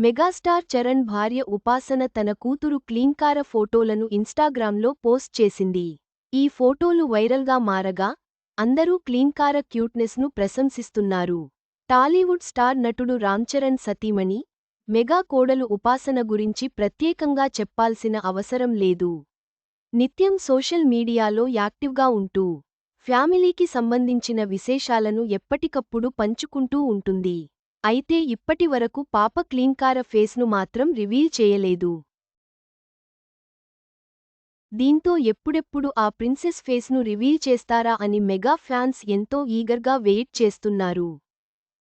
Megastar Charan భార్య ఉపాసన తన కూతురు క్లీన్కార ఫోటోలను ఇన్స్టాగ్రామ్లో పోస్ట్ చేసింది. ఈ ఫోటోలు వైరల్గా మారగా అందరూ క్లీన్కార క్యూట్నెస్ను ప్రశంసిస్తున్నారు. టాలీవుడ్ స్టార్ నటుడు రామ్చరణ్ సతీమణి, మెగా కోడలు ఉపాసన గురించి ప్రత్యేకంగా చెప్పాల్సిన అవసరం లేదు. నిత్యం సోషల్ మీడియాలో యాక్టివ్గా ఉంటూ ఫ్యామిలీకి సంబంధించిన విశేషాలను ఎప్పటికప్పుడు పంచుకుంటూ ఉంటుంది. అయితే ఇప్పటి వరకు పాప క్లీన్కార ఫేస్ను మాత్రం రివీల్ చేయలేదు. దీంతో ఎప్పుడెప్పుడు ఆ ప్రిన్సెస్ ఫేస్ను రివీల్ చేస్తారా అని మెగా ఫ్యాన్స్ ఎంతో ఈగర్గా వెయిట్ చేస్తున్నారు.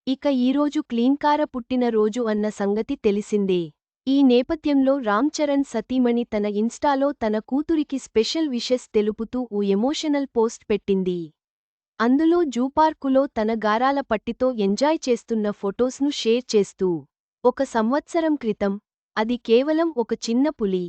ఇక ఈరోజు క్లీన్కార పుట్టినరోజు అన్న సంగతి తెలిసిందే. ఈ నేపథ్యంలో రామ్ చరణ్ సతీమణి తన ఇన్స్టాలో తన కూతురికి స్పెషల్ విషెస్ తెలుపుతూ ఓ ఎమోషనల్ పోస్ట్ పెట్టింది. అందులో జూపార్కులో తన గారాల పట్టితో ఎంజాయ్ చేస్తున్న ఫొటోస్ను షేర్ చేస్తూ, ఒక సంవత్సరం క్రితం అది కేవలం ఒక చిన్న పులి.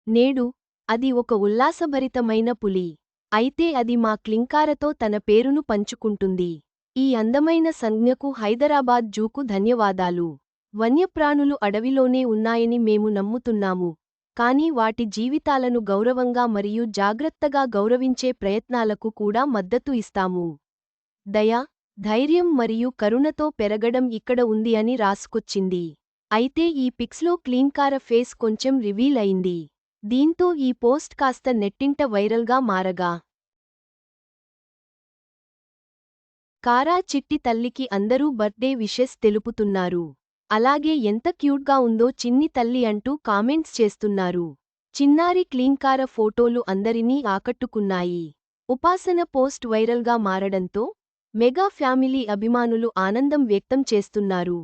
నేడు అది ఒక ఉల్లాసభరితమైన పులి. అయితే అది మా క్లింకారతో తన పేరును పంచుకుంటుంది. ఈ అందమైన సంజ్ఞకు హైదరాబాద్ జూకు ధన్యవాదాలు. వన్యప్రాణులు అడవిలోనే ఉన్నాయని మేము నమ్ముతున్నాము. కానీ వాటి జీవితాలను గౌరవంగా మరియు జాగ్రత్తగా గౌరవించే ప్రయత్నాలకు కూడా మద్దతు ఇస్తాము. దయ, ధైర్యం మరియు కరుణతో పెరగడం ఇక్కడ ఉంది అని రాసుకొచ్చింది. అయితే ఈ పిక్స్లో క్లీన్కార ఫేస్ కొంచెం రివీల్ అయింది. దీంతో ఈ పోస్ట్ కాస్త నెట్టింట వైరల్గా మారగా కారా చిట్టి తల్లికి అందరూ బర్త్డే విషెస్ తెలుపుతున్నారు. అలాగే ఎంత క్యూట్గా ఉందో చిన్ని తల్లి అంటూ కామెంట్స్ చేస్తున్నారు. చిన్నారి క్లీన్కార ఫోటోలు అందరినీ ఆకట్టుకున్నాయి. ఉపాసన పోస్ట్ వైరల్గా మారడంతో మెగా ఫ్యామిలీ అభిమానులు ఆనందం వ్యక్తం చేస్తున్నారు.